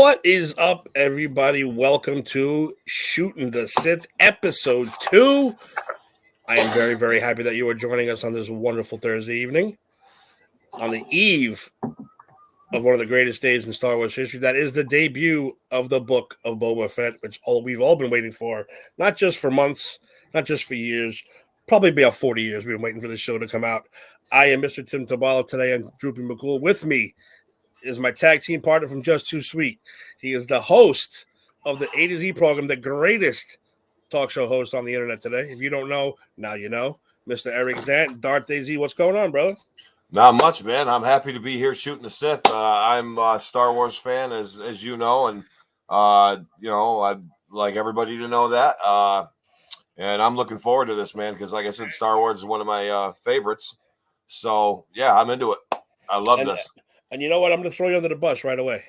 What is up, everybody? Welcome to Shootin' the Sith, episode 2. I am very, very happy that you are joining us on this wonderful Thursday evening, on the eve of one of the greatest days in Star Wars history. That is the debut of the book of Boba Fett, which we've all been waiting for, not just for months, not just for years, probably about 40 years we've been waiting for this show to come out. I am Mr. Tim Tabala today, and Droopy McCool with me is my tag team partner from Just Too Sweet. He is the host of the A to Z program, the greatest talk show host on the internet today. If you don't know, now you know. Mr. Eric Zant, Darth AZ. What's going on, brother? Not much, man. I'm happy to be here shooting the Sith. I'm a Star Wars fan, as you know, and I'd like everybody to know that. And I'm looking forward to this, man, because like I said, Star Wars is one of my favorites. So yeah, I'm into it. I love this. And you know what? I'm going to throw you under the bus right away.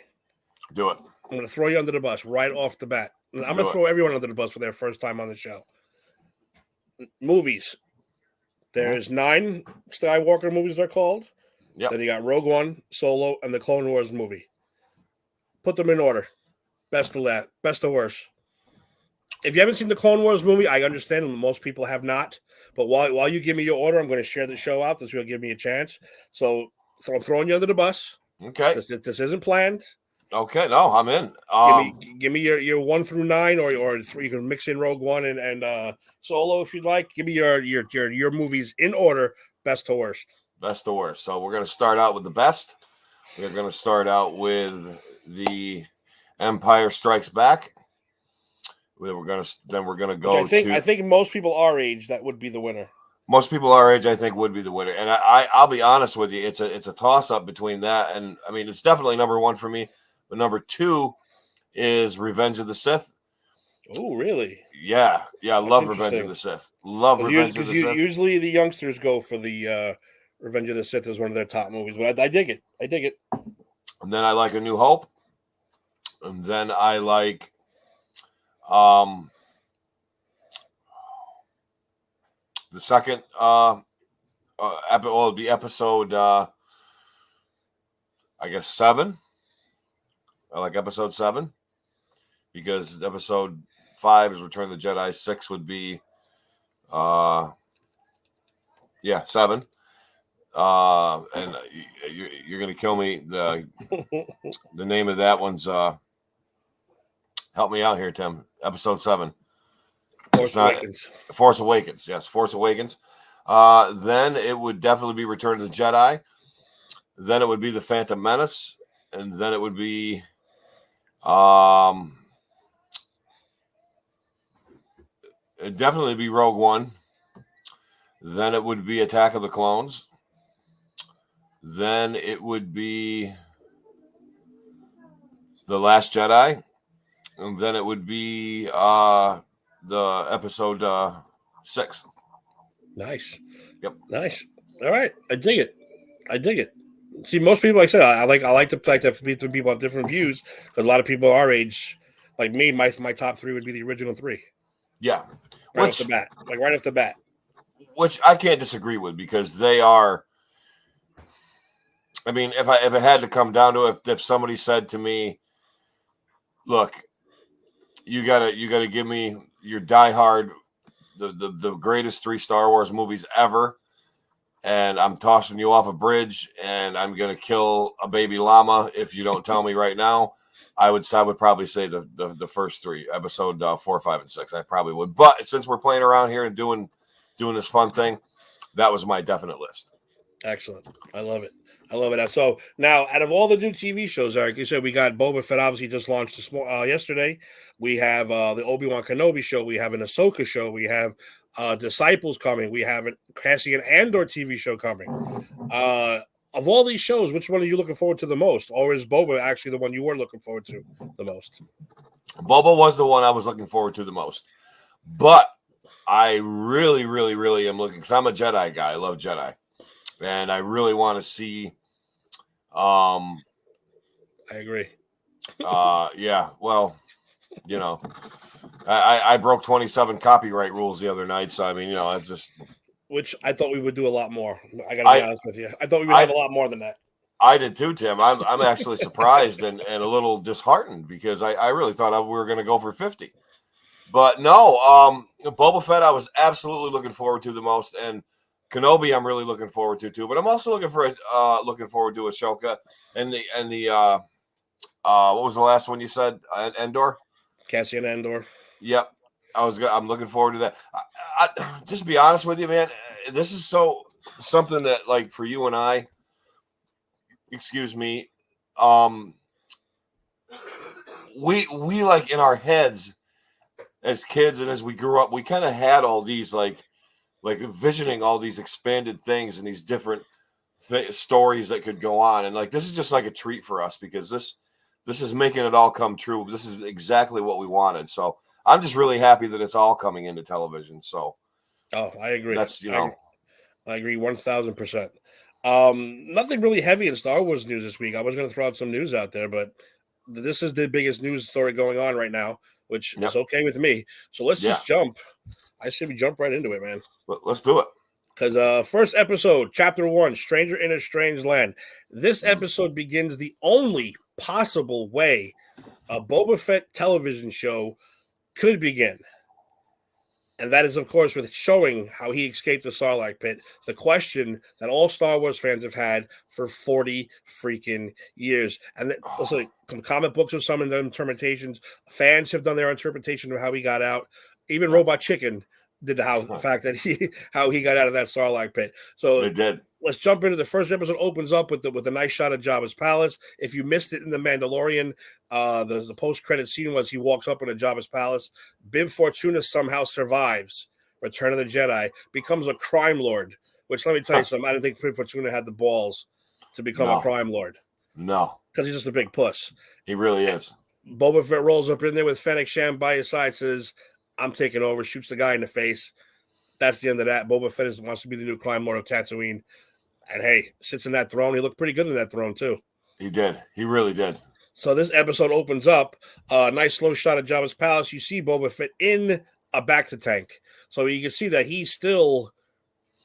Do it. I'm going to throw you under the bus right off the bat. I'm going to throw everyone under the bus for their first time on the show. Movies. There's 9 Skywalker movies, they're called. Yep. Then you got Rogue One, Solo, and the Clone Wars movie. Put them in order. Best to worst. If you haven't seen the Clone Wars movie, I understand, and most people have not. But while you give me your order, I'm going to share the show out. This will give me a chance. So I'm throwing you under the bus. Okay. This isn't planned. Okay, no, I'm in. Give me your 1 through 9, or 3. You can mix in Rogue One and Solo if you'd like. Give me your movies in order, best to worst. Best to worst. So we're going to start out with the best. We're going to start with The Empire Strikes Back. Then we're going to go. I think most people our age, that would be the winner. Most people our age, I think, would be the winner. And I'll be honest with you, it's a toss up between that and I mean, it's definitely number 1 for me. But number 2 is Revenge of the Sith. Oh, really? Yeah. I love Revenge of the Sith. Revenge of the Sith. Usually the youngsters go for the Revenge of the Sith as one of their top movies, but I dig it. And then I like A New Hope. And then I like the second it'll be episode I guess 7. I like episode 7 because episode 5 is Return of the Jedi. 6 would be 7. And you're gonna kill me. The name of that one's help me out here, Tim. Episode 7. Force Awakens. Force Awakens. Yes, Force Awakens. Then it would definitely be Return of the Jedi. Then it would be The Phantom Menace, and then it would be it'd definitely be Rogue One. Then it would be Attack of the Clones. Then it would be The Last Jedi. And then it would be the episode 6. Nice. Yep. Nice. All right. I dig it. See, most people, like I said, I like the fact that people have different views because a lot of people our age, like me, my top 3 would be the original 3. Yeah. Right off the bat. Which I can't disagree with because they are. I mean, if it had to come down to it, if somebody said to me, "Look, you gotta give me your diehard, the greatest 3 Star Wars movies ever, and I'm tossing you off a bridge, and I'm gonna kill a baby llama if you don't tell me right now," I would probably say the first 3, episode 4, 5, and 6. I probably would, but since we're playing around here and doing this fun thing, that was my definite list. Excellent. I love it. So now, out of all the new TV shows, Eric, you said we got Boba Fett obviously just launched yesterday. We have the Obi-Wan Kenobi show. We have an Ahsoka show. We have Disciples coming. We have Cassian Andor TV show coming. Of all these shows, which one are you looking forward to the most? Or is Boba actually the one you were looking forward to the most? Boba was the one I was looking forward to the most. But I really, really, really am looking, because I'm a Jedi guy. I love Jedi. And I really want to see. I agree. Yeah. Well, I broke 27 copyright rules the other night. So I mean, it's just. Which I thought we would do a lot more. I got to be honest with you. I thought we would have a lot more than that. I did too, Tim. I'm actually surprised and a little disheartened because I really thought we were going to go for 50. But no, Boba Fett I was absolutely looking forward to the most, and Kenobi I'm really looking forward to too. But I'm also looking forward to Ahsoka and the what was the last one you said? Endor? Cassian Andor. Yep. I'm looking forward to that. Just to be honest with you, man, this is something that like for you and I, excuse me, we like in our heads as kids and as we grew up, we kind of had all these like envisioning all these expanded things and these different stories that could go on, and like this is just like a treat for us because this is making it all come true. This is exactly what we wanted. So I'm just really happy that it's all coming into television. So, I agree. That's I agree 1,000%. Nothing really heavy in Star Wars news this week. I was going to throw out some news out there, but this is the biggest news story going on right now, which is okay with me. So let's just jump. I say we jump right into it, man. Let's do it. Because first episode, chapter 1, Stranger in a Strange Land. This episode begins the only possible way a Boba Fett television show could begin. And that is, of course, with showing how he escaped the Sarlacc pit. The question that all Star Wars fans have had for 40 freaking years. And also, comic books have some of their interpretations. Fans have done their interpretation of how he got out. Even Robot Chicken did the fact that how he got out of that Sarlacc pit. So they did. Let's jump into the first episode. Opens up with a nice shot of Jabba's palace. If you missed it in The Mandalorian, the post-credit scene was he walks up into Jabba's palace. Bib Fortuna somehow survives Return of the Jedi, becomes a crime lord, which let me tell you something, I didn't think Bib Fortuna had the balls to become a crime lord. No. Because he's just a big puss. He really is. Boba Fett rolls up in there with Fennec Shand by his side, says, I'm taking over, shoots the guy in the face. That's the end of that. Boba Fett wants to be the new crime lord of Tatooine. And hey, sits in that throne. He looked pretty good in that throne, too. He did. He really did. So this episode opens up. A nice slow shot of Jabba's palace. You see Boba Fett in a bacta tank. So you can see that he still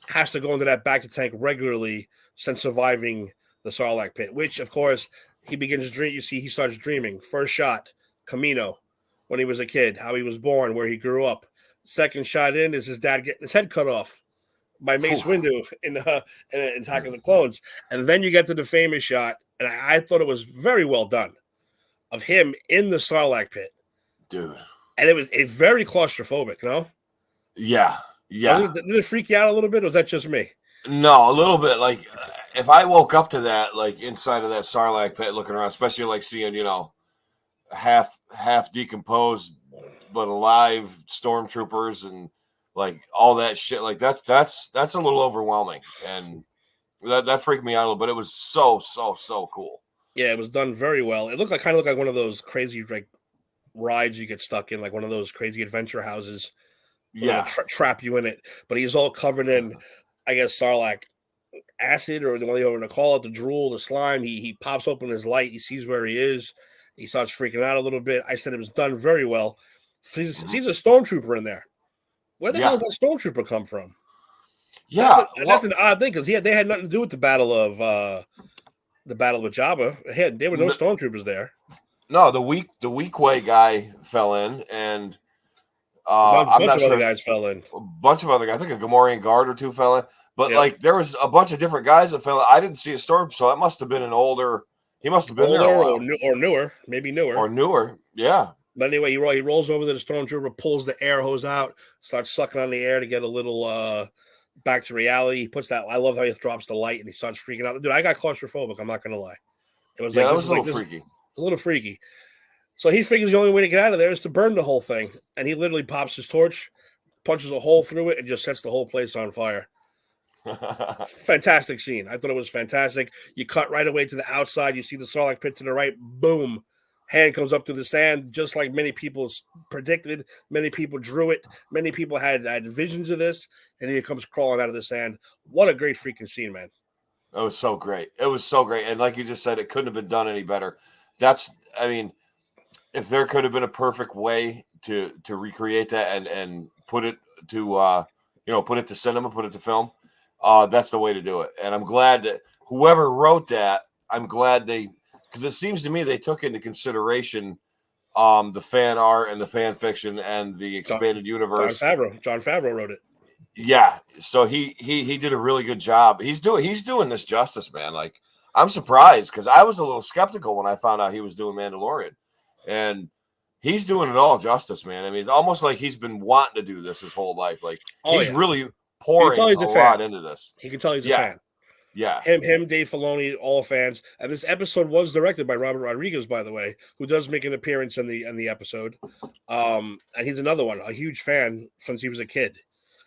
has to go into that bacta tank regularly since surviving the Sarlacc pit, which, of course, he begins to dream. You see, he starts dreaming. First shot, Camino, when he was a kid, how he was born, where he grew up. Second shot in is his dad getting his head cut off by Mace Windu in Attack of the Clones. And then you get to the famous shot, and I thought it was very well done, of him in the Sarlacc pit. Dude. And it was very claustrophobic, no? Yeah. Did it freak you out a little bit, or was that just me? No, a little bit. Like, if I woke up to that, like, inside of that Sarlacc pit looking around, especially, like, seeing, half decomposed but alive stormtroopers and like all that shit, like that's a little overwhelming, and that freaked me out a little. But it was so cool. Yeah, it was done very well. It looked like one of those crazy like rides you get stuck in, like one of those crazy adventure houses. Yeah, trap you in it. But he's all covered in, I guess, Sarlacc acid, or what they want to call it, the drool, the slime. He pops open his light. He sees where he is. He starts freaking out a little bit. I said it was done very well. He's a stormtrooper in there. Where the hell did that stormtrooper come from? Yeah, that's an odd thing because they had nothing to do with the battle with Jabba. There were no stormtroopers there. No, the weak way guy fell in, and a bunch of other guys fell in. A bunch of other guys. I think a Gamorrean guard or two fell in, but like there was a bunch of different guys that fell in. I didn't see a storm, so that must have been an older. He must have been there or newer, maybe newer or newer. Yeah. But anyway, he rolls over to the stormtrooper, pulls the air hose out, starts sucking on the air to get a little back to reality. He puts that. I love how he drops the light and he starts freaking out. Dude, I got claustrophobic. I'm not gonna lie. It was that was a little freaky. A little freaky. So he figures the only way to get out of there is to burn the whole thing, and he literally pops his torch, punches a hole through it, and just sets the whole place on fire. Fantastic scene. I thought it was fantastic. You cut right away to the outside. You see the Sarlacc pit to the right. Boom. Hand comes up through the sand, just like many people predicted. Many people drew it. Many people had visions of this, and he comes crawling out of the sand. What a great freaking scene, man. It was so great. It was so great. And like you just said, it couldn't have been done any better. If there could have been a perfect way to recreate that and put it to put it to cinema, put it to film, that's the way to do it. And I'm glad that whoever wrote that I'm glad because it seems to me they took into consideration the fan art and the fan fiction and the expanded universe. John Favreau wrote it. Yeah, so he did a really good job. He's doing this justice, man. Like, I'm surprised because I was a little skeptical when I found out he was doing Mandalorian, and he's doing it all justice, man. I mean, it's almost like he's been wanting to do this his whole life. Like, he's really pouring a lot into this. He can tell he's a fan. Yeah. Him, Dave Filoni, all fans. And this episode was directed by Robert Rodriguez, by the way, who does make an appearance in the episode. And he's another one, a huge fan since he was a kid.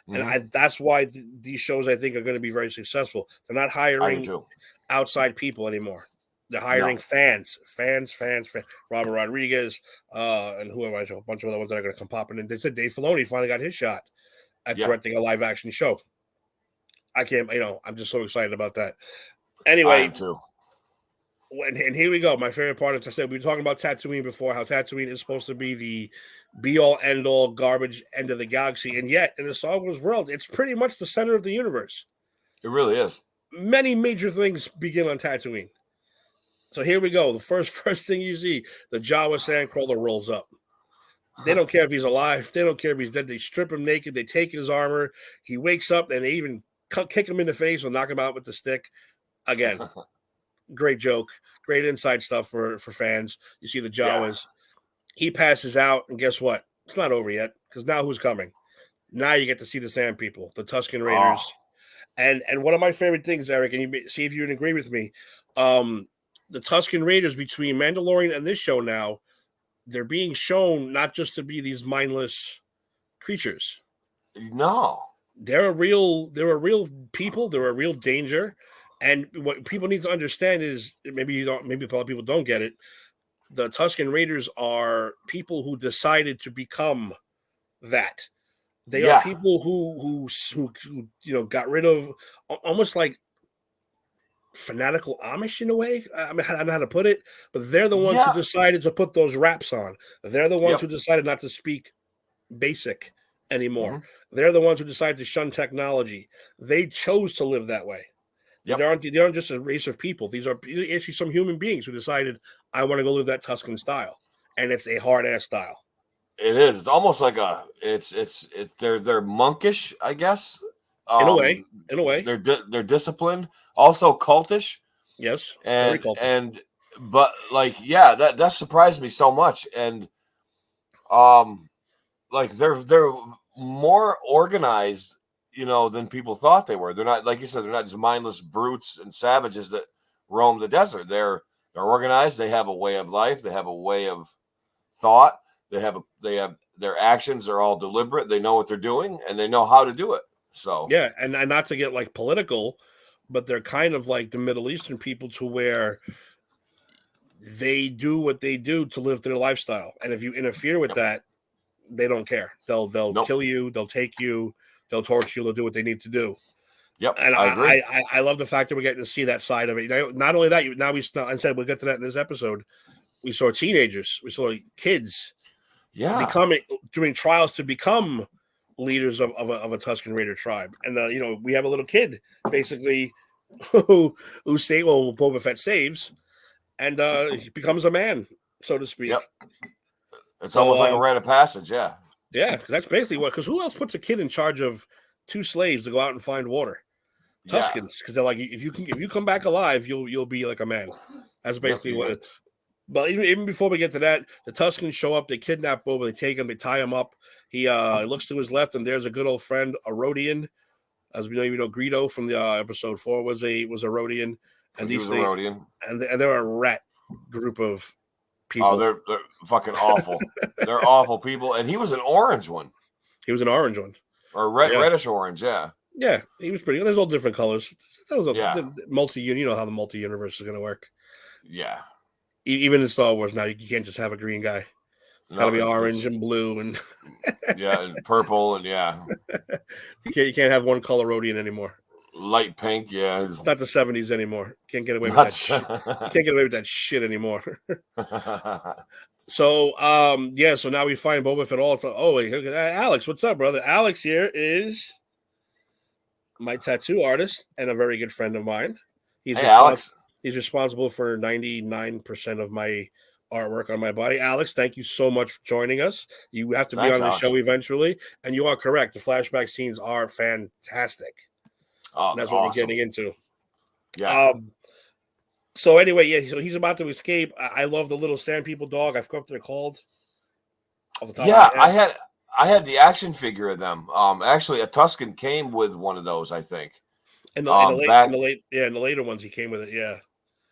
Mm-hmm. And that's why these shows, I think, are going to be very successful. They're not hiring outside people anymore. They're hiring fans. Robert Rodriguez, and whoever, a bunch of other ones that are going to come popping in. They said Dave Filoni finally got his shot at directing a live action show. I can't, I'm just so excited about that. Anyway, I am too. And here we go. My favorite part, as I said, we were talking about Tatooine before, how Tatooine is supposed to be the be-all, end-all, garbage end of the galaxy. And yet, in the Star Wars world, it's pretty much the center of the universe. It really is. Many major things begin on Tatooine. So here we go. The first thing you see, the Jawa Sandcrawler rolls up. They don't care if he's alive. They don't care if he's dead. They strip him naked. They take his armor. He wakes up, and they even kick him in the face or knock him out with the stick. Again, great joke. Great inside stuff for fans. You see the Jawas. He passes out, and guess what? It's not over yet, because now who's coming? Now you get to see the Sand People, the Tusken Raiders. Oh. And one of my favorite things, Eric, and you see if you would agree with me, the Tusken Raiders between Mandalorian and this show now, they're being shown not just to be these mindless creatures. No. They're a real people. They're a real danger. And what people need to understand is, maybe a lot of people don't get it. The Tusken Raiders are people who decided to become that. They are people who got rid of, almost like fanatical Amish in a way. I mean, I don't know how to put it, but they're the ones who decided to put those wraps on. They're the ones who decided not to speak basic anymore. Mm-hmm. They're the ones who decided to shun technology. They chose to live that way. Yep. They aren't just a race of people. These are actually some human beings who decided, I want to go live that Tusken style, and it's a hard ass style. It is. It's almost like they're monkish, I guess. In a way, they're disciplined, also cultish. Yes, very cultish. But that surprised me so much, and they're more organized, than people thought they were. They're not, like you said, they're not just mindless brutes and savages that roam the desert. They're organized. They have a way of life. They have a way of thought. They have their actions are all deliberate. They know what they're doing, and they know how to do it. So and not to get like political, but they're kind of like the Middle Eastern people, to where they do what they do to live their lifestyle, and if you interfere with that, they don't care. They'll kill you. They'll take you. They'll torture you. They'll do what they need to do. Yep, and I agree. I love the fact that we're getting to see that side of it. Not only that, I said we'll get to that in this episode. We saw teenagers. We saw kids. Doing trials to become leaders of a Tusken Raider tribe. And we have a little kid basically who Boba Fett saves, and he becomes a man, so to speak. Yep. It's almost like a rite of passage. Yeah, that's basically because who else puts a kid in charge of 2 slaves to go out and find water? Tuskens, because they're like, if you come back alive, you'll be like a man. That's basically what it is. But even before we get to that, the Tuskens show up. They kidnap Boba. They take him. They tie him up. He looks to his left, and there's a good old friend, a Rodian. As we know, Greedo from the episode 4 was a Rodian, and these things, Rodian. and they're a rat group of people. Oh, they're fucking awful. They're awful people. And he was an orange one. He was an orange one, or reddish orange. Yeah, he was pretty. There's all different colors. That was multi. You know how the multi-universe is going to work. Yeah. Even in Star Wars now, you can't just have a green guy. It's got to be orange and blue and and purple and You can't have one color Rodian anymore. Light pink, It's not the 70s anymore. Can't get away with that. Can't get away with that shit anymore. So so now we find Boba Fett all. Wait, Alex, what's up, brother? Alex here is my tattoo artist and a very good friend of mine. Alex. He's responsible for 99% of my artwork on my body. Alex, thank you so much for joining us. You have to be Thanks, on the Alex. show eventually, and you are correct. The flashback scenes are fantastic, Oh, and that's they're what we're awesome. getting into. Yeah. So anyway, yeah, so he's about to escape. I love the little sand people dog. I forgot what they're called off the top of my Yeah, head. I had the action figure of them. Actually, a Tuscan came with one of those, I think. In Back, the later ones, he came with it. Yeah,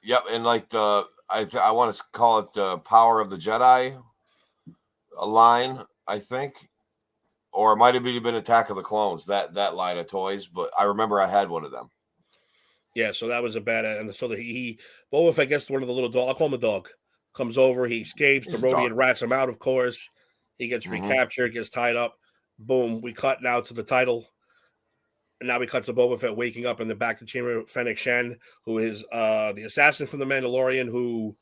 yep, and like I want to call it the Power of the Jedi line, I think, or it might have even been Attack of the Clones, that line of toys. But I remember I had one of them. yeah. So that was a bad. And so he Boba Fett gets one of the little dog. I'll call him a dog. Comes over. He escapes. The He's a dog. Rodian rats him out. Of course, he gets Hmm. recaptured. Gets tied up. Boom. We cut now to the title. And now we cut to Boba Fett waking up in the back of the chamber of Fennec Shen, who is the assassin from the Mandalorian, who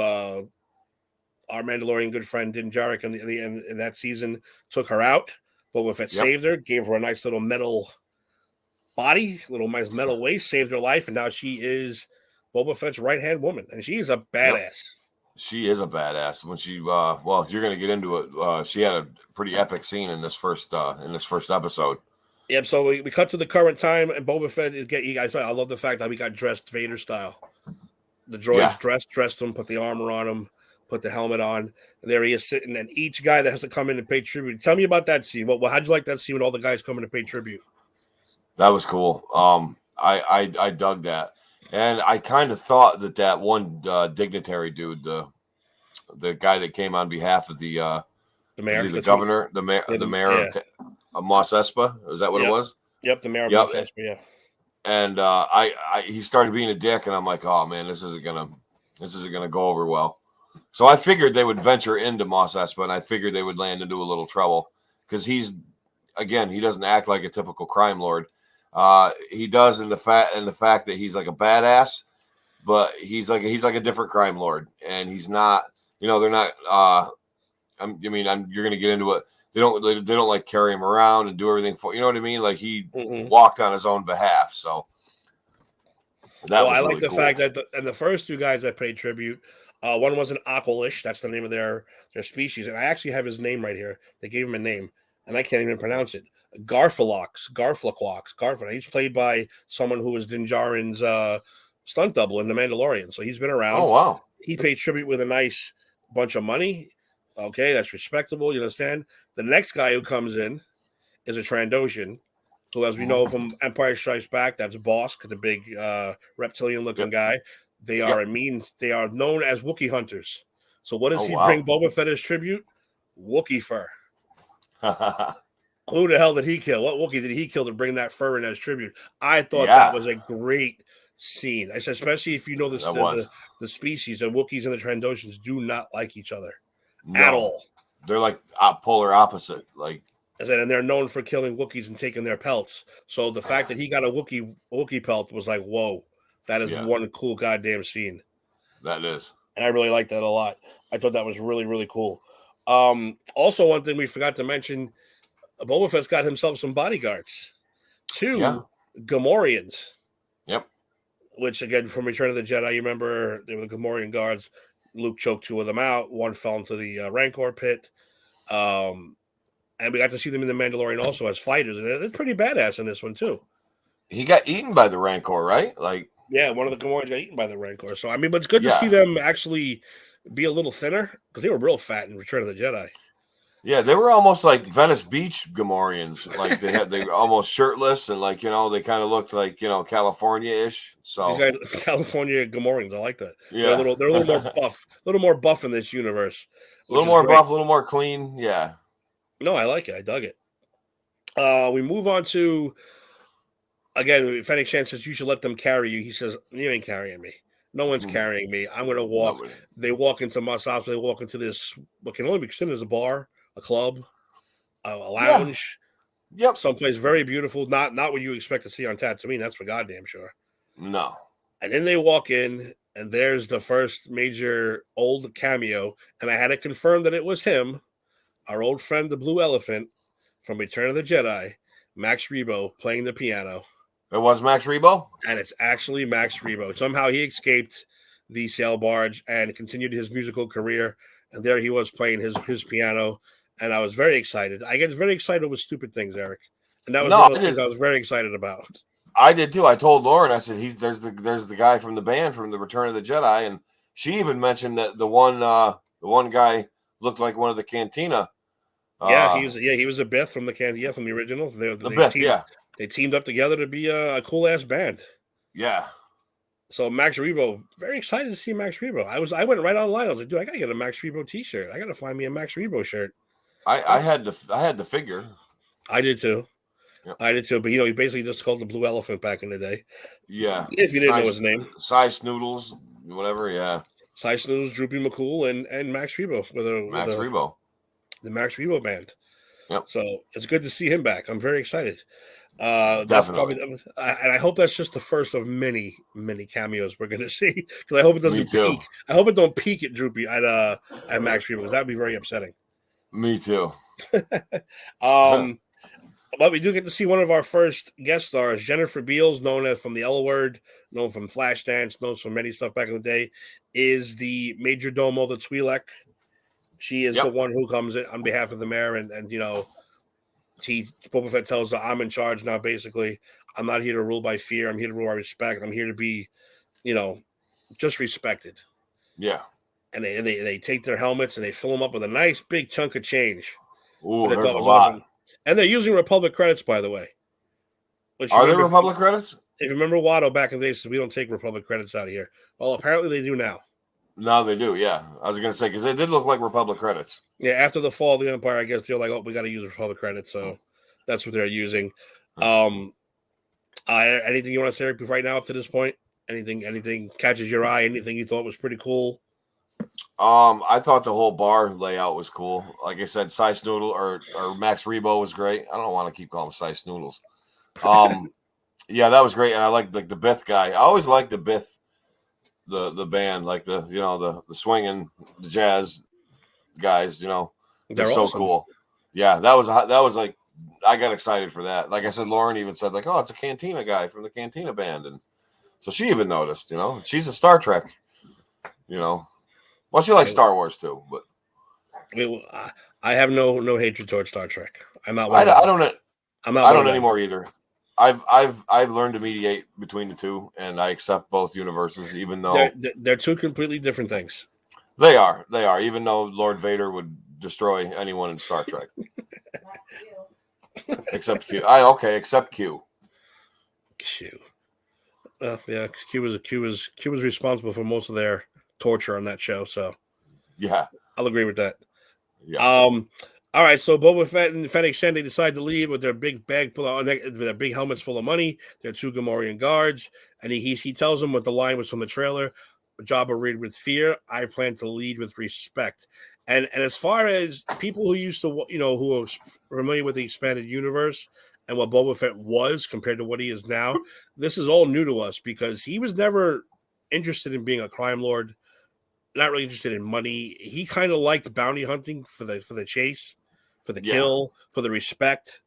our Mandalorian good friend Din Djarin in that season took her out. Boba Fett Yep. saved her, gave her a nice little metal body, little nice metal waist, saved her life, and now she is Boba Fett's right hand woman, and she is a badass. Yep. She is a badass. When she, well, you're going to get into it. She had a pretty epic scene in this first episode. Yep. So we cut to the current time, and Boba Fett is getting. You guys, I love the fact that we got dressed Vader style. The droids dressed him, put the armor on him, put the helmet on, and there he is sitting. And each guy that has to come in and pay tribute. Tell me about that scene. Well, how'd you like that scene with all the guys coming to pay tribute? That was cool. I dug that, and I kind of thought that one dignitary dude, the guy that came on behalf of the mayor, the governor, the mayor of Mos Espa. Is that what it was? Yep, the mayor of Mos Espa. Yeah. And he started being a dick, and I'm like, oh man, this isn't gonna go over well. So I figured they would venture into Mos Espa, and I figured they would land into a little trouble because he doesn't act like a typical crime lord. He does in the fact that he's like a badass, but he's like a different crime lord, and he's not. They're not. You're gonna get into it. They don't like carry him around and do everything for. You know what I mean? Like he walked on his own behalf. So that was I really like the cool. fact that the first two guys that paid tribute, one was an Aqualish. That's the name of their species, and I actually have his name right here. They gave him a name, and I can't even pronounce it. Garflaquox. He's played by someone who was Din Djarin's stunt double in The Mandalorian, so he's been around. Oh wow! He paid tribute with a nice bunch of money. Okay, that's respectable. You understand? The next guy who comes in is a Trandoshan, who, as we know from Empire Strikes Back, that's Bosk, the big reptilian-looking guy. They are They are known as Wookiee hunters. So what does he bring Boba Fett as tribute? Wookiee fur. Who the hell did he kill? What Wookiee did he kill to bring that fur in as tribute? I thought that was a great scene. I said, especially if you know the species, the Wookiees and the Trandoshans do not like each other at all. They're like polar opposite. Like I said, and they're known for killing Wookiees and taking their pelts. So the fact that he got a Wookiee pelt was like, whoa, that is one cool goddamn scene. That is. And I really liked that a lot. I thought that was really, really cool. Also, one thing we forgot to mention, Boba Fett's got himself some bodyguards. Two Gamorreans. Yep. Which, again, from Return of the Jedi, you remember they were the Gamorrean guards. Luke choked two of them out. One fell into the Rancor pit. And we got to see them in The Mandalorian also as fighters. And it's pretty badass in this one, too. He got eaten by the Rancor, right? Like, yeah, one of the Gamorreans got eaten by the Rancor. So, but it's good to see them actually be a little thinner because they were real fat in Return of the Jedi. Yeah, they were almost like Venice Beach Gamorreans. Like they were almost shirtless and they kind of looked like California-ish. So these guys, California Gamorreans, I like that. Yeah, they're a little more buff, a little more buff in this universe. A little more buff, a little more clean. Yeah. No, I like it. I dug it. We move on to again. Fennec Shan says you should let them carry you. He says you ain't carrying me. No one's carrying me. I'm going to walk. Nobody. They walk into Mos Espa. They walk into this what can only be considered as a bar, a club, a lounge. Yep. Someplace very beautiful. Not what you expect to see on Tatooine. That's for goddamn sure. No. And then they walk in, and there's the first major old cameo. And I had to confirm that it was him, our old friend, the Blue Elephant from Return of the Jedi, Max Rebo, playing the piano. It was Max Rebo? And it's actually Max Rebo. Somehow he escaped the sail barge and continued his musical career. And there he was playing his piano. And I was very excited. I get very excited over stupid things, Eric. And that was No, one of the things I was very excited about. I did too. I told Lauren, I said, there's the guy from the band from the Return of the Jedi, and she even mentioned that the one guy looked like one of the Cantina. He was a Bith from from the original. The Bith, yeah. They teamed up together to be a cool ass band. Yeah. So Max Rebo, very excited to see Max Rebo. I went right online. I was like, dude, I gotta get a Max Rebo t-shirt. I gotta find me a Max Rebo shirt. I had to figure. I did too. Yep. I did too. But he basically just called the Blue Elephant back in the day. Yeah. If you didn't know his name. Size Noodles, whatever, yeah. Size Noodles, Droopy McCool, and Max Rebo Rebo. The Max Rebo band. Yep. So it's good to see him back. I'm very excited. Definitely. That's probably, and I hope that's just the first of many, many cameos we're going to see. Because I hope it doesn't peak. I hope it don't peak at Droopy at Max Rebo, because that would be very upsetting. Me too. But we do get to see one of our first guest stars, Jennifer Beals, known from the L Word, known from Flashdance, known from many stuff back in the day, is the Major Domo of the Twi'lek. She is the one who comes in on behalf of the mayor, and Boba Fett tells her, I'm in charge now, basically. I'm not here to rule by fear. I'm here to rule by respect. I'm here to be, just respected. Yeah. And they take their helmets and they fill them up with a nice big chunk of change. Ooh, there's a lot. And they're using Republic credits, by the way. Are there Republic credits? If you remember Watto back in the day said, we don't take Republic credits out of here. Well, apparently they do now. No, they do, yeah. I was going to say, because they did look like Republic credits. Yeah, after the fall of the Empire, I guess they're like, oh, we got to use Republic credits. So that's what they're using. Anything you want to say, Eric, right now up to this point? Anything catches your eye? Anything you thought was pretty cool? I thought the whole bar layout was cool. Like I said, Size Noodle or Max Rebo was great. I don't want to keep calling him Size Noodles. Yeah, that was great. And I liked the Bith guy. I always liked the Bith, the band, like the swinging, the jazz guys, they're so awesome. Cool. Yeah, that was like, I got excited for that. Like I said, Lauren even said like, oh, it's a Cantina guy from the Cantina band. And so she even noticed, she's a Star Trek, well, she likes Star Wars too, but I have no hatred towards Star Trek. I'm not. I don't anymore either. I've learned to mediate between the two, and I accept both universes, even though they're two completely different things. They are. Even though Lord Vader would destroy anyone in Star Trek, except Q. Except Q. Q. Yeah, Q was responsible for most of their torture on that show, so yeah, I'll agree with that. Yeah. All right, so Boba Fett and Fennec Shen, they decide to leave with their big bag with their big helmets full of money. They're two Gamorrean guards, and he tells them what the line was from the trailer: Jabba read with fear, I plan to lead with respect. And as far as people who used to who are familiar with the expanded universe and what Boba Fett was compared to what he is now, this is all new to us because he was never interested in being a crime lord. Not really interested in money. He kind of liked bounty hunting for the chase, for the kill, for the respect.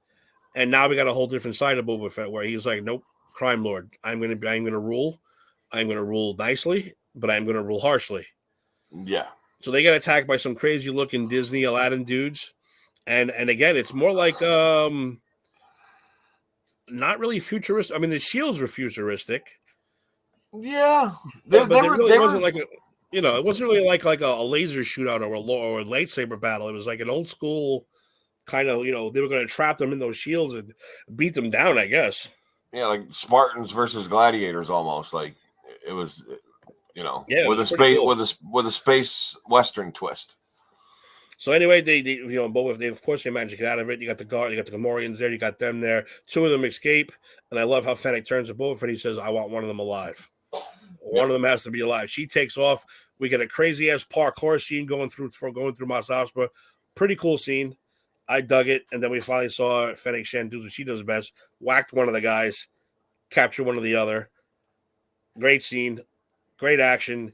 And now we got a whole different side of Boba Fett where he's like, nope, crime lord. I'm gonna rule. I'm gonna rule nicely, but I'm gonna rule harshly. Yeah. So they get attacked by some crazy looking Disney Aladdin dudes. And again, it's more like not really futuristic. I mean, the shields were futuristic. Yeah. But it really wasn't like it wasn't really like a laser shootout or a lightsaber battle. It was like an old school kind of, they were going to trap them in those shields and beat them down, I guess. Yeah, like Spartans versus gladiators almost. Like it was, with a space western twist. So anyway, they Boba, of course they managed to get out of it. You got the guard, you got the Gamorreans there, you got them there. Two of them escape, and I love how Fennec turns to Boba Fett. He says, "I want one of them alive. One of them has to be alive." She takes off. We get a crazy ass parkour scene going through Mos Espa. Pretty cool scene. I dug it, and then we finally saw Fennec Shen do what she does best: whacked one of the guys, capture one of the other. Great scene, great action.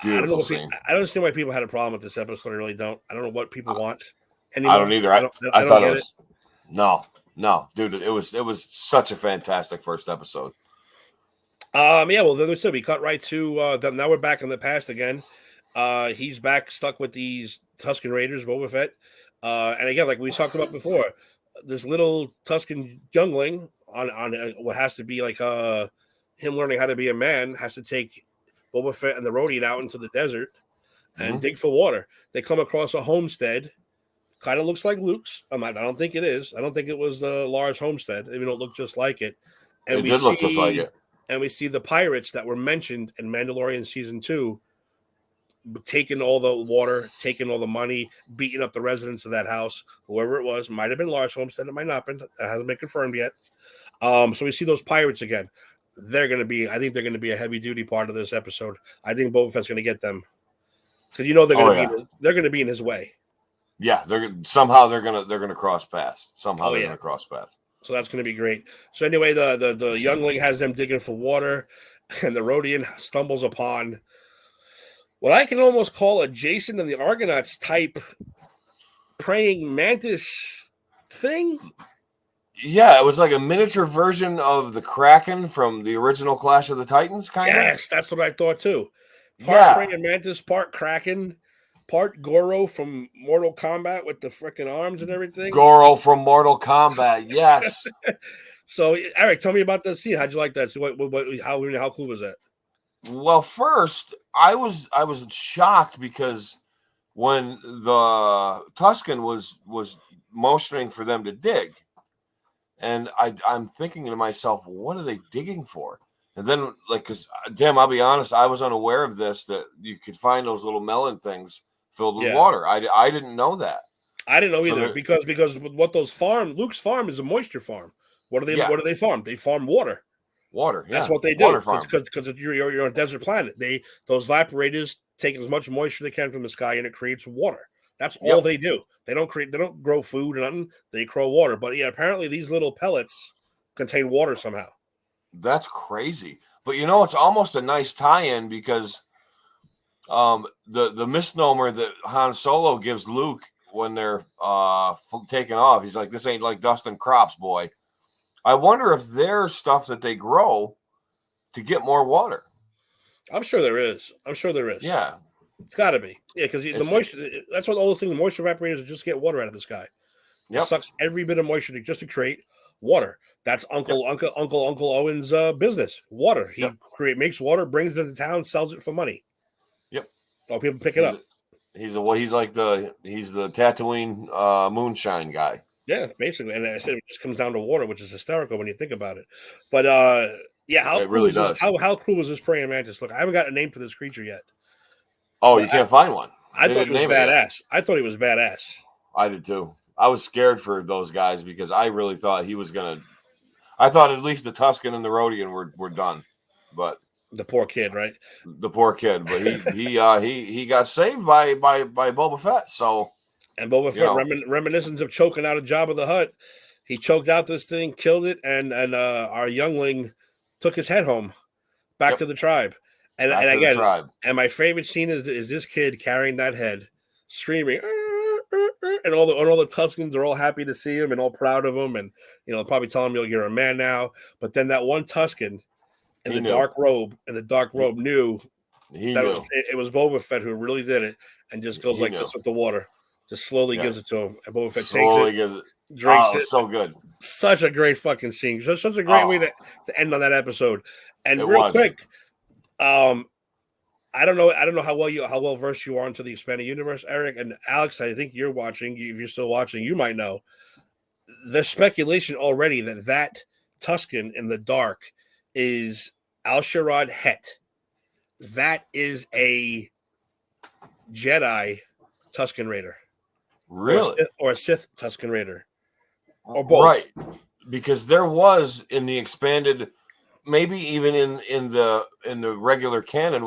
Beautiful scene. I don't understand why people had a problem with this episode. I really don't. I don't know what people want. Anymore. I don't either. I thought it was no. No, dude, it was such a fantastic first episode. Yeah, well, then we said we cut right to them. Now we're back in the past again. He's back stuck with these Tusken Raiders, Boba Fett. And again, like we talked about before, this little Tusken youngling on what has to be like him learning how to be a man has to take Boba Fett and the Rodian out into the desert and dig for water. They come across a homestead. Kind of looks like Luke's. I don't think it is. I don't think it was the Lars homestead, even though it looked just like it. And It did look just like it. And we see the pirates that were mentioned in Mandalorian season 2 taking all the water, taking all the money, beating up the residents of that house. Whoever it was, might have been Lars Homestead, it might not have been. That hasn't been confirmed yet. So we see those pirates again. I think they're going to be a heavy duty part of this episode. I think Boba Fett's going to get them because they're going to be in his way. Yeah, they're gonna cross paths. Somehow they're gonna cross paths. So that's going to be great. So anyway, the youngling has them digging for water, and the Rodian stumbles upon what I can almost call a Jason and the Argonauts type praying mantis thing. Yeah, it was like a miniature version of the Kraken from the original Clash of the Titans, kind of. Yes, that's what I thought too. Part praying mantis, part Kraken. Part Goro from Mortal Kombat with the freaking arms and everything. Goro from Mortal Kombat, yes. So, Eric, tell me about that scene. How'd you like that? So how cool was that? Well, first, I was shocked because when the Tusken was motioning for them to dig, and I'm thinking to myself, what are they digging for? And then, because I'll be honest, I was unaware of this, that you could find those little melon things filled with water. I didn't know that. I didn't know either because what Luke's farm is a moisture farm. What do they farm? They farm water. Water. That's what they do. Because you're on a desert planet. Those evaporators take as much moisture they can from the sky and it creates water. That's all they do. They don't grow food or nothing. They grow water. But yeah, apparently these little pellets contain water somehow. That's crazy. But it's almost a nice tie-in because the misnomer that Han Solo gives Luke when they're taking off, he's like, this ain't like dusting crops, boy. I wonder if there's stuff that they grow to get more water. I'm sure there is. Yeah. It's got to be. Yeah, because the moisture, that's what all the things, the moisture evaporators just get water out of the sky. It sucks every bit of moisture just to create water. That's Uncle Owen's business. Water. He makes water, brings it into town, sells it for money. Yep. Oh, people pick it up. He's the Tatooine moonshine guy. Yeah, basically. And I said it just comes down to water, which is hysterical when you think about it. But how cool was this praying mantis? Look, I haven't got a name for this creature yet. Oh, you can't find one. I thought he was badass. I thought he was badass. I did too. I was scared for those guys because I really thought he was gonna. I thought at least the Tusken and the Rodian were done, but the poor kid, right? The poor kid, but he got saved by Boba Fett. So, and Boba Fett reminiscence of choking out a Jabba the Hutt. He choked out this thing, killed it, and our youngling took his head home, back to the tribe. And my favorite scene is this kid carrying that head, screaming, and all the Tuskens are all happy to see him and all proud of him, and probably telling him you're a man now. But then that one Tusken in the dark robe knew it was Boba Fett who really did it, and just goes this with the water, just slowly gives it to him, and Boba Fett takes it, drinks it. So good, such a great fucking scene, such a great way to end on that episode. And real quick. I don't know how well versed you are into the expanded universe, Eric and Alex. I think you're watching. If you're still watching, you might know. There's speculation already that Tusken in the dark is Al-Sharad Het. That is a Jedi Tusken Raider, really, or a Sith Tusken Raider, or both. Right, because there was in the expanded. Maybe even in the regular canon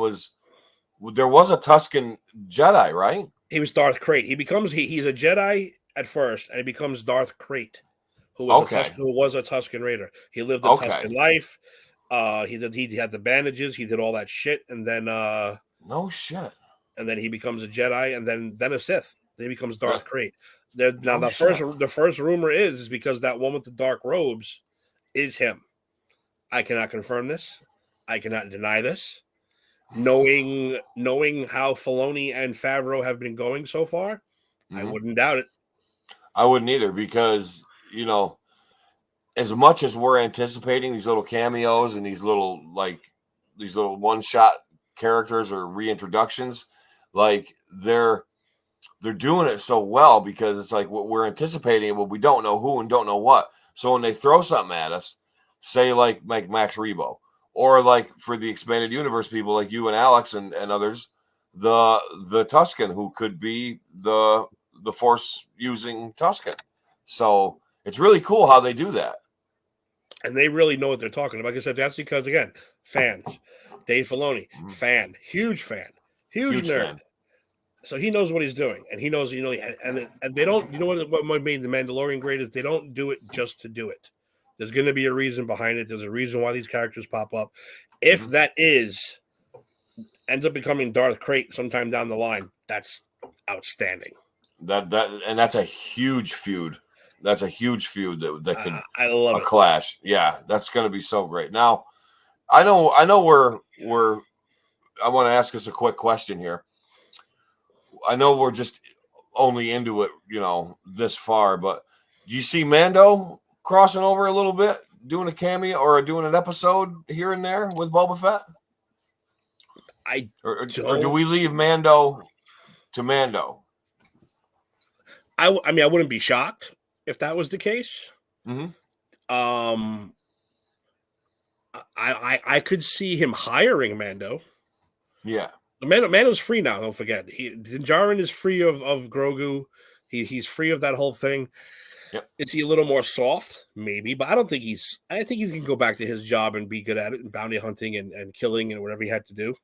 there was a Tusken Jedi, right? He was Darth Krayt. He's a Jedi at first, and he becomes Darth Krayt, who was a Tusken Raider. He lived a Tusken life. He had the bandages. He did all that shit, and then no shit. And then he becomes a Jedi, and then a Sith. Then he becomes Darth Krayt. Now the first rumor is because that one with the dark robes is him. I cannot confirm this. I cannot deny this. Knowing how Filoni and Favreau have been going so far, I wouldn't doubt it. I wouldn't either because, as much as we're anticipating these little cameos and these little one-shot characters or reintroductions, like they're doing it so well because it's like what we're anticipating, but we don't know who and don't know what. So when they throw something at us, say like Max Rebo, or like for the expanded universe people like you and Alex and others, the Tusken who could be the Force using Tusken. So it's really cool how they do that. And they really know what they're talking about. Like I said, that's because, again, fans. Dave Filoni, fan, huge nerd. Fan. So he knows what he's doing, and he knows, and they don't, what made The Mandalorian great is they don't do it just to do it. There's going to be a reason behind it. There's a reason why these characters pop up. If that ends up becoming Darth Krayt sometime down the line, that's outstanding. That's a huge feud. That's a huge feud that could I love a clash. Yeah, that's going to be so great. Now, I know we're I want to ask us a quick question here. I know we're just only into it, this far, but do you see Mando crossing over a little bit, doing a cameo or doing an episode here and there with Boba Fett? Or do we leave Mando to Mando? I mean, I wouldn't be shocked if that was the case. I could see him hiring Mando. Yeah. Mando's free now, don't forget. Djarin is free of Grogu. He's free of that whole thing. Yep. Is he a little more soft? Maybe, but I think he can go back to his job and be good at it and bounty hunting and killing and whatever he had to do.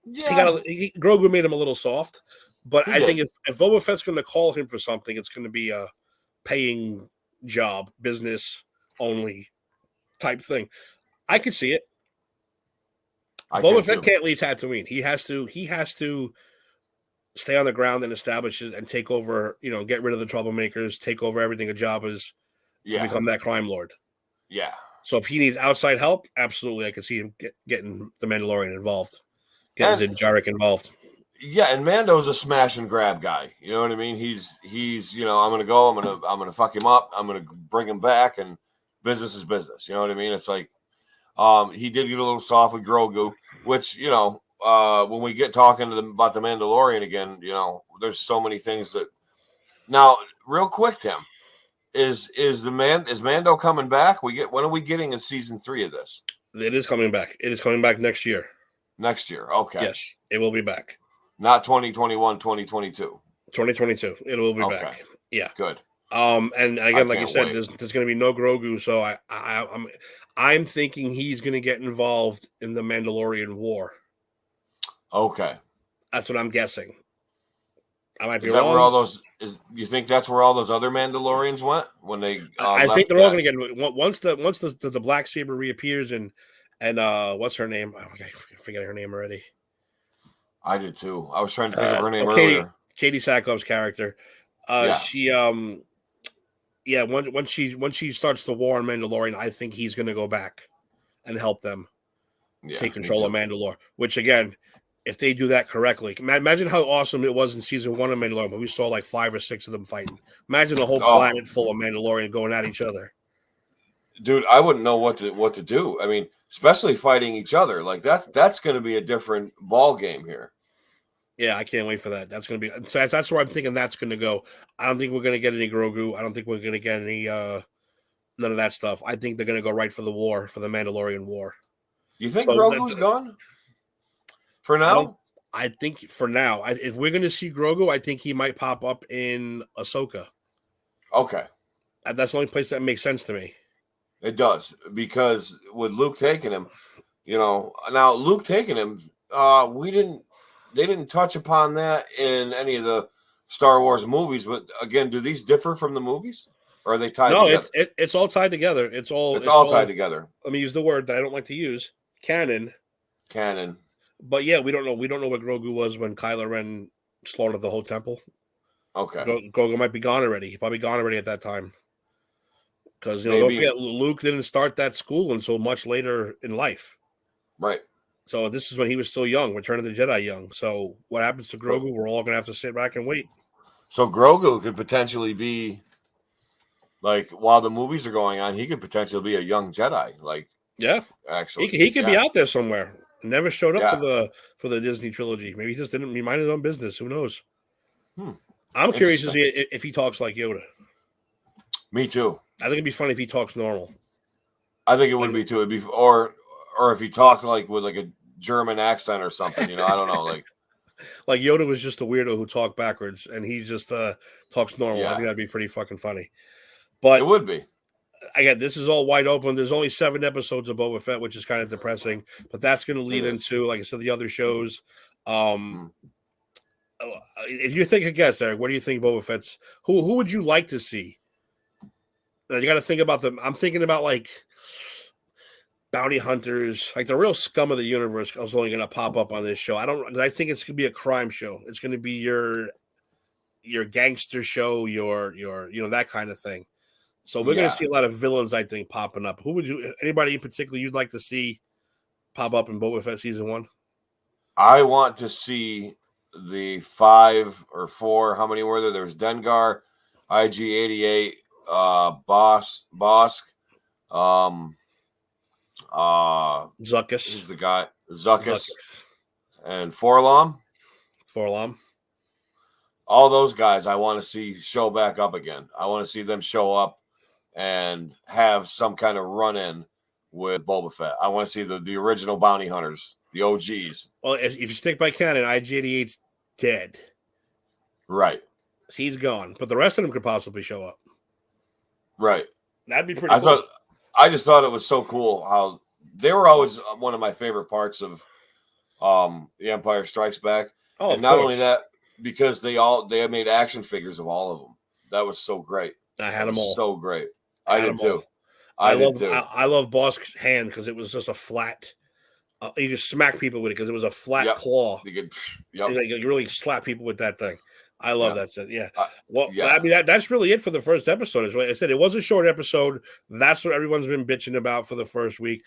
Yeah. Grogu made him a little soft, but I think if Boba Fett's going to call him for something, it's going to be a paying job, business only type thing. I could see it. Boba Fett can't leave Tatooine. He has to stay on the ground and establish it and take over, get rid of the troublemakers, take over everything a Jabba's to become that crime lord. Yeah. So if he needs outside help, absolutely, I could see him getting the Mandalorian involved, getting Jarek involved. Yeah, and Mando's a smash and grab guy. You know what I mean? He's I'm gonna go, I'm gonna fuck him up, I'm gonna bring him back, and business is business. You know what I mean? It's like he did get a little soft with Grogu, which when we get talking to them about the Mandalorian again, there's so many things that. Now, real quick, Tim, is Mando coming back? When are we getting a season 3 of this? It is coming back. It is coming back next year. Next year, okay. Yes, it will be back. Not 2021, 2022. 2022. It will be back. Yeah. Good. And again, like you said, there's going to be no Grogu, so I'm thinking he's going to get involved in the Mandalorian War. Okay. That's what I'm guessing. I might be wrong. Where all those? You think that's where all those other Mandalorians went when they? I think they're all going to get once the Black Saber reappears and what's her name? Oh, okay, I forget her name already. I did too. I was trying to think of her name earlier. Katie Sackhoff's character. She when she starts the war on Mandalorian, I think he's going to go back and help them take control of Mandalore. Which again, if they do that correctly, imagine how awesome it was in season 1 of Mandalorian when we saw like 5 or 6 of them fighting. Imagine a whole planet full of Mandalorian going at each other. Dude, I wouldn't know what to do. I mean, especially fighting each other. Like that's going to be a different ball game here. Yeah, I can't wait for that. That's going to be that's where I'm thinking that's going to go. I don't think we're going to get any Grogu. I don't think we're going to get any none of that stuff. I think they're going to go right for the war, for the Mandalorian war. You think Grogu's gone? For now? I think for now. If we're going to see Grogu, I think he might pop up in Ahsoka. Okay. That's the only place that makes sense to me. It does, because with Luke taking him, now Luke taking him, they didn't touch upon that in any of the Star Wars movies. But again, do these differ from the movies, or are they tied together? No, it's all tied together. It's all tied together. Let me use the word that I don't like to use. Canon. But yeah, we don't know where Grogu was when Kylo Ren slaughtered the whole temple. Okay. Grogu might be gone already. He probably gone already at that time. Because don't Maybe. forget, Luke didn't start that school until much later in life. Right. So this is when he was still young, Return of the Jedi young. So what happens to Grogu? We're all gonna have to sit back and wait. So Grogu could potentially be like, while the movies are going on, he could potentially be a young Jedi. Like, Yeah, actually, he could be out there somewhere. Never showed up Yeah. for the Disney trilogy. Maybe he just didn't mind his own business. Who knows? Hmm. I'm curious to see if he talks like Yoda. Me too. I think it'd be funny if he talks normal. I think it would be too. It'd be or if he talked like with like a German accent or something. You know, I don't know. Like Yoda was just a weirdo who talked backwards, and he just talks normal. I Yeah. think that'd be pretty fucking funny. It But would be. again, this is all wide open. There's only 7 episodes of Boba Fett, which is kind of depressing. But that's going to lead into, like I said, the other shows. If you think a guess, Eric, what do you think Boba Fett's? Who would you like to see? You got to think about them. I'm thinking about like bounty hunters, like the real scum of the universe. I was only going to pop up on this show. I think it's going to be a crime show. It's going to be your gangster show, your that kind of thing. So we're going to see a lot of villains, I think, popping up. Who would you? Anybody in particular you'd like to see pop up in Boba Fett season 1? I want to see the 5 or 4. How many were there? There was Dengar, IG-88, Bosk, Zuckuss. Who's the guy? Zuckuss. And Forlom. All those guys I want to see show back up again. I want to see them show up and have some kind of run-in with Boba Fett. I want to see the original bounty hunters, the OGs. Well, if you stick by canon, IG-88's dead. Right. He's gone. But the rest of them could possibly show up. Right. That'd be pretty cool. I just thought it was so cool how they were always one of my favorite parts of The Empire Strikes Back. Oh, and not only that, because they made action figures of all of them. That was so great. I had them all. So great. I did too. I love Bosk's hand because it was just a flat. You just smack people with it because it was a flat claw. You really slap people with that thing. I love that shit. Yeah. I mean that's really it for the first episode. As I said, it was a short episode. That's what everyone's been bitching about for the first week.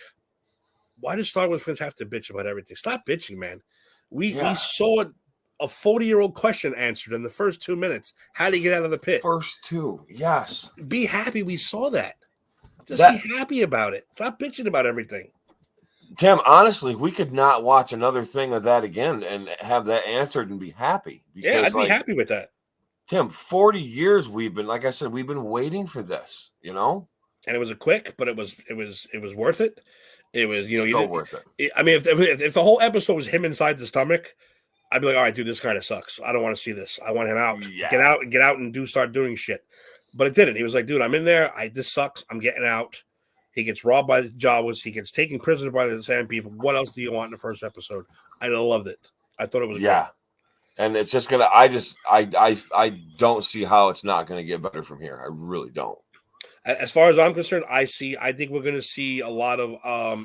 Why does Star Wars fans have to bitch about everything? Stop bitching, man. We saw a 40-year-old question answered in the first 2 minutes. How do you get out of the pit? First 2, yes. Be happy we saw that. Just be happy about it. Stop bitching about everything. Tim, honestly, we could not watch another thing of that again and have that answered and be happy. I'd be happy with that. Tim, 40 years we've been, like I said, we've been waiting for this, And it was a quick, but it was worth it. It was, so worth it. I mean, if the whole episode was him inside the stomach, I'd be like, all right, dude, this kind of sucks. I don't want to see this. I want him out. Yeah. Get out and start doing shit. But it didn't. He was like, dude, I'm in there. this sucks. I'm getting out. He gets robbed by the Jawas. He gets taken prisoner by the Sand People. What else do you want in the first episode? I loved it. I thought it was great. And it's just gonna. I don't see how it's not gonna get better from here. I really don't. As far as I'm concerned, I think we're gonna see a lot of.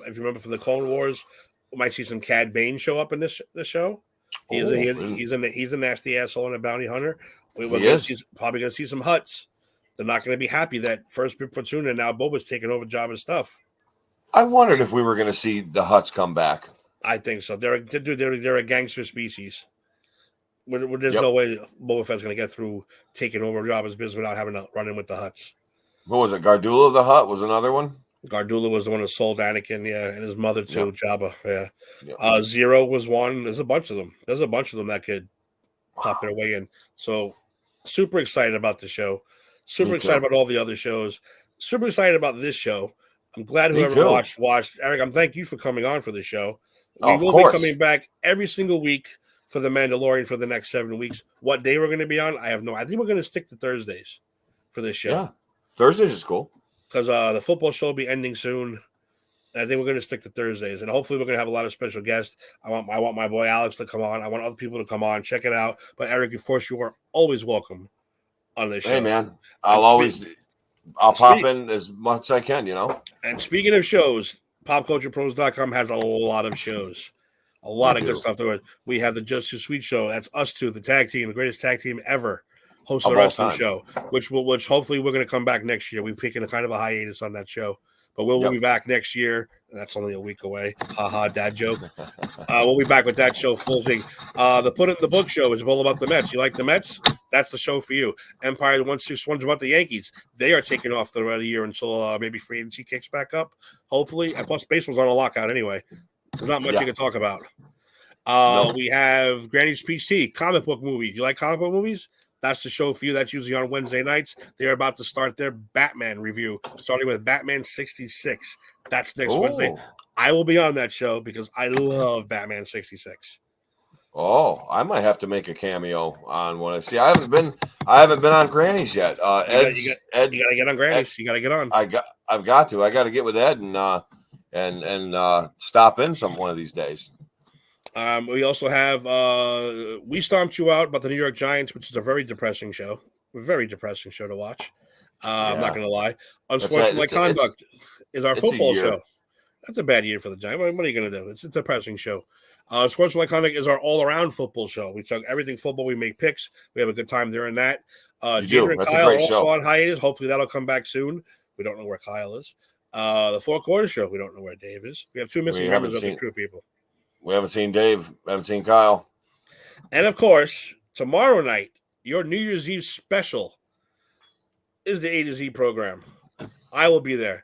If you remember from the Clone Wars, we might see some Cad Bane show up in this show. He's a nasty asshole and a bounty hunter. We're probably gonna see some Hutts. They're not going to be happy that first Bib Fortuna and now Boba's taking over Jabba's stuff. I wondered if we were going to see the Hutts come back. I think so. They're a gangster species. There's no way Boba Fett's going to get through taking over Jabba's business without having to run in with the Hutts. What was it? Gardula the Hutt was another one? Gardula was the one who sold Anakin, and his mother to Jabba, Zero was one. There's a bunch of them. That could pop their way in. So super excited about the show. Super excited about all the other shows. Super excited about this show. I'm glad whoever watched. Eric, thank you for coming on for the show. We will be coming back every single week for The Mandalorian for the next 7 weeks. What day we're going to be on, I have no. I think we're going to stick to Thursdays for this show. Yeah, Thursdays is cool because the football show will be ending soon. And I think we're going to stick to Thursdays, and hopefully we're going to have a lot of special guests. I want my boy Alex to come on. I want other people to come on. Check it out. But Eric, of course, you are always welcome on this show. Hey, man. I'll pop in as much as I can, And speaking of shows, popculturepros.com has a lot of shows. A lot of good stuff there. We have the Just Too Sweet show. That's us two, the tag team, the greatest tag team ever. host of Of the all wrestling time. show, which hopefully we're going to come back next year. We've taken a kind of a hiatus on that show, but we'll be back next year. That's only a week away. Dad joke. We'll be back with that show full thing. The Put It in the Book show is all about the Mets. You like the Mets? That's the show for you. Empire 161's about the Yankees. They are taking off the rest of the year until maybe free agency kicks back up, hopefully. And plus, baseball's on a lockout anyway. There's not much you can talk about. We have Granny's Peach Tea, comic book movies. You like comic book movies? That's the show for you. That's usually on Wednesday nights. They're about to start their Batman review, starting with Batman 66. That's next Wednesday. I will be on that show because I love Batman 66. Oh, I might have to make a cameo on one. See, I haven't been on Granny's yet. You gotta get on Granny's. You gotta get on. I've got to. I got to get with Ed and stop in one of these days. We also have We Stomped You Out about the New York Giants, which is a very depressing show. Very depressing show to watch. I'm not going to lie. Unsportsmanlike Conduct is our football show. That's a bad year for the Giants. What are you going to do? It's a depressing show. Unsportsmanlike Conduct is our all-around football show. We talk everything football. We make picks. We have a good time during that. Jader and Kyle also on hiatus. Hopefully that'll come back soon. We don't know where Kyle is. The Four Quarters show. We don't know where Dave is. We have two missing members of the crew people. We haven't seen Dave. We haven't seen Kyle. And, of course, tomorrow night, your New Year's Eve special is the A to Z program. I will be there.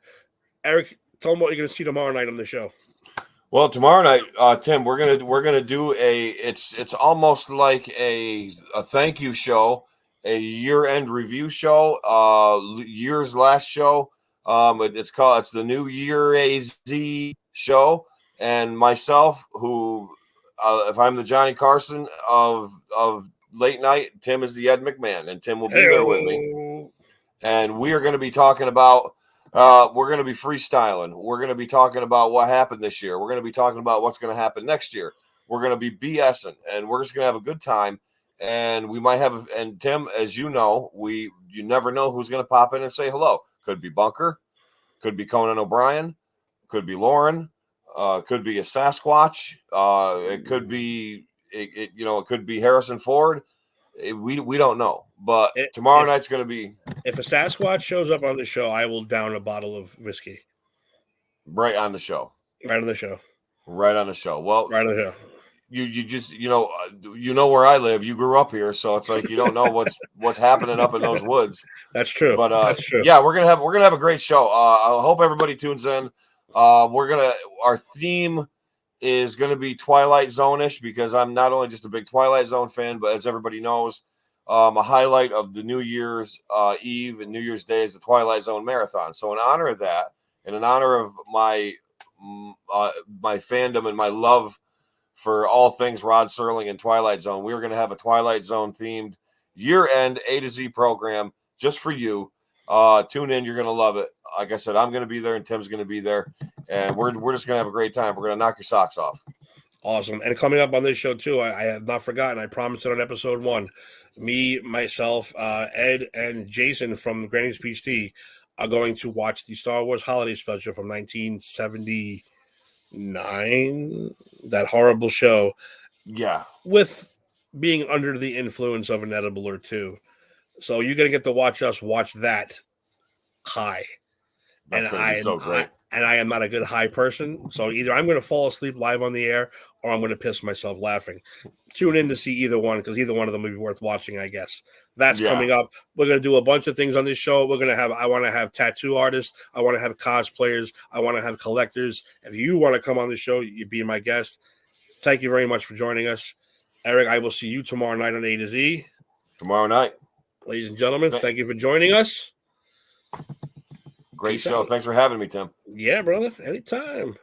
Eric, tell them what you're going to see tomorrow night on the show. Well, tomorrow night, Tim, we're gonna do it's almost like a thank you show, a year-end review show, year's last show. It's the New Year AZ show. And myself, who, if I'm the Johnny Carson of late night, Tim is the Ed McMahon, and Tim will be there with me. And we are going to be talking about, we're going to be freestyling. We're going to be talking about what happened this year. We're going to be talking about what's going to happen next year. We're going to be BSing, and we're just going to have a good time. And we might have, and Tim, as you know, you never know who's going to pop in and say hello. Could be Bunker, could be Conan O'Brien, could be Lauren. Could be a Sasquatch. It could be, it could be Harrison Ford. We don't know. But tomorrow night's going to be. If a Sasquatch shows up on the show, I will down a bottle of whiskey. Right on the show. Right on the show. Right on the show. Well, right on the show. You just you know where I live. You grew up here, so it's like you don't know what's happening up in those woods. That's true. But that's true. Yeah, we're gonna have a great show. I hope everybody tunes in. Our theme is gonna be Twilight Zone-ish because I'm not only just a big Twilight Zone fan, but as everybody knows, a highlight of the New Year's Eve and New Year's Day is the Twilight Zone Marathon. So in honor of that, and in honor of my fandom and my love for all things Rod Serling and Twilight Zone, we're going to have a Twilight Zone themed year-end A to Z program just for you. Tune in. You're going to love it. Like I said, I'm going to be there and Tim's going to be there, and we're just going to have a great time. We're going to knock your socks off. Awesome. And coming up on this show too, I have not forgotten. I promised it on episode 1. Me, myself, Ed, and Jason from Granny's Peach Tea are going to watch the Star Wars holiday special from 1979. That horrible show. Yeah. With being under the influence of an edible or two. So you're going to get to watch us watch that high. That's going to be so great. I am not a good high person. So either I'm going to fall asleep live on the air or I'm going to piss myself laughing. Tune in to see either one because either one of them will be worth watching, I guess. That's coming up. We're going to do a bunch of things on this show. I want to have tattoo artists. I want to have cosplayers. I want to have collectors. If you want to come on the show, you'd be my guest. Thank you very much for joining us. Eric, I will see you tomorrow night on A to Z. Tomorrow night. Ladies and gentlemen, thank you for joining us. Great show. Thanks for having me, Tim. Yeah, brother. Anytime.